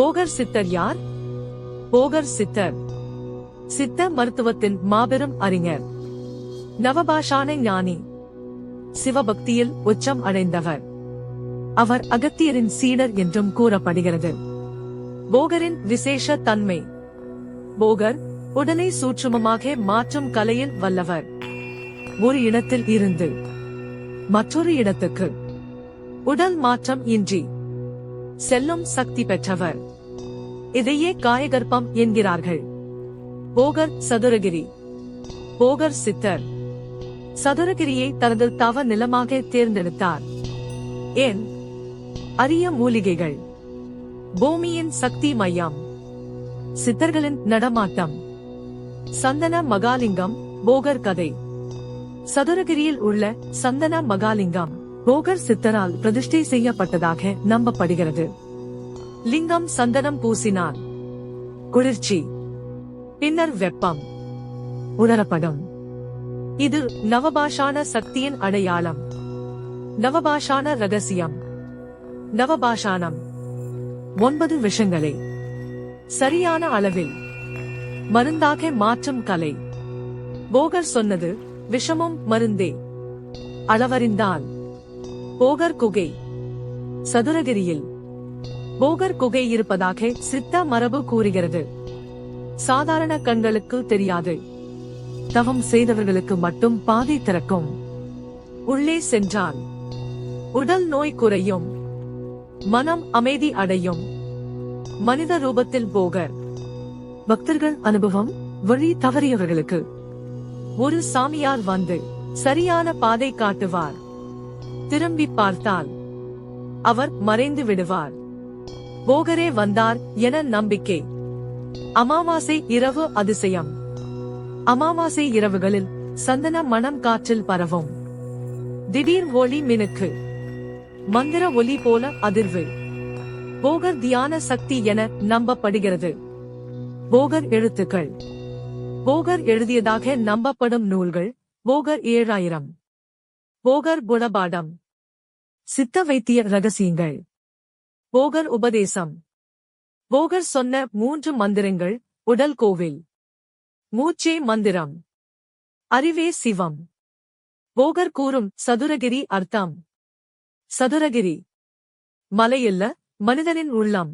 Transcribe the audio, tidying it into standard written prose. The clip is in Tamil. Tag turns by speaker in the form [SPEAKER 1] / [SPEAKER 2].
[SPEAKER 1] போகர் சித்தர் யார்? போகர் சித்தர் சித்த மருத்துவத்தின் மாபெரும் அறிஞர், நவபாஷான ஞானி, சிவபக்தியில் உச்சம் அடைந்தவர். அவர் அகத்தியரின் சீடர் என்றும் கூறப்படுகிறது. போகரின் விசேஷ தன்மை: போகர் உடலை சூட்சுமமாக மாற்றும் கலையில் வல்லவர். ஒரு இடத்தில் இருந்து மற்றொரு இடத்துக்கு உடல் மாற்றம் இன்றி செல்லும் சக்தி பெற்றவர். இதையே காயகற்பம் என்கிறார்கள். போகர் சதுரகிரி. போகர் சித்தர் சதுரகிரியை தனது தவ நிலமாக தேர்ந்தெடுத்தார். ஏன்? அரிய மூலிகைகள், பூமியின் சக்தி மையம், சித்தர்களின் நடமாட்டம். சந்தன மகாலிங்கம். போகர் கதை. சதுரகிரியில் உள்ள சந்தன மகாலிங்கம் போகர் சித்தரால் பிரதிஷ்டை செய்யப்பட்டதாக நம்பப்படுகிறது. லிங்கம் சந்தனம் பூசினார். குளிர்ச்சி, பின்னர் வெப்பம் உணரப்படும். இது நவபாஷான சக்தியின் அடையாளம். நவபாஷான ரகசியம். நவபாஷானம் 9 விஷங்களை சரியான அளவில் மருந்தாக மாற்றும் கலை. போகர் சொன்னது விஷமும் மருந்தே. அளவறிந்தால். போகர் குகை. சதுரகிரியில் போகர் குகை இருப்பதாக சித்த மரபு கூறுகிறது. சாதாரண கண்களுக்கு தெரியாது. தவம் செய்தவர்களுக்கு மட்டும் பாதை திறக்கும். உள்ளே சென்றால் உடல் நோய் குறையும், மனம் அமைதி அடையும். மனித ரூபத்தில் போகர். பக்தர்கள் அனுபவம்: வழி தவறியவர்களுக்கு ஒரு சாமியார் வந்து சரியான பாதை காட்டுவார். திரும்பி பார்த்தால் அவர் மறைந்து விடுவார். போகரே வந்தார் என நம்பிக்கை. அமாவாசை இரவு அதிசயம். அமாவாசை இரவுகளில் சந்தன மணம் காற்றில் பரவும். திடீர் ஒளி மினுக்கு, மந்திர ஒலி போல அதிர்வு. போகர் தியான சக்தி என நம்பப்படுகிறது. போகர் எழுத்துக்கள். போகர் எழுதியதாக நம்பப்படும் நூல்கள்: போகர் 7000, போகர் குணபாடம், சித்த வைத்திய ரகசியங்கள், போகர் உபதேசம். போகர் சொன்ன 3 மந்திரங்கள்: உடல் கோவில், மூச்சே மந்திரம், அறிவே சிவம். போகர் கூறும் சதுரகிரி அர்த்தம்: சதுரகிரி மலையல்ல, மனிதனின் உள்ளம்.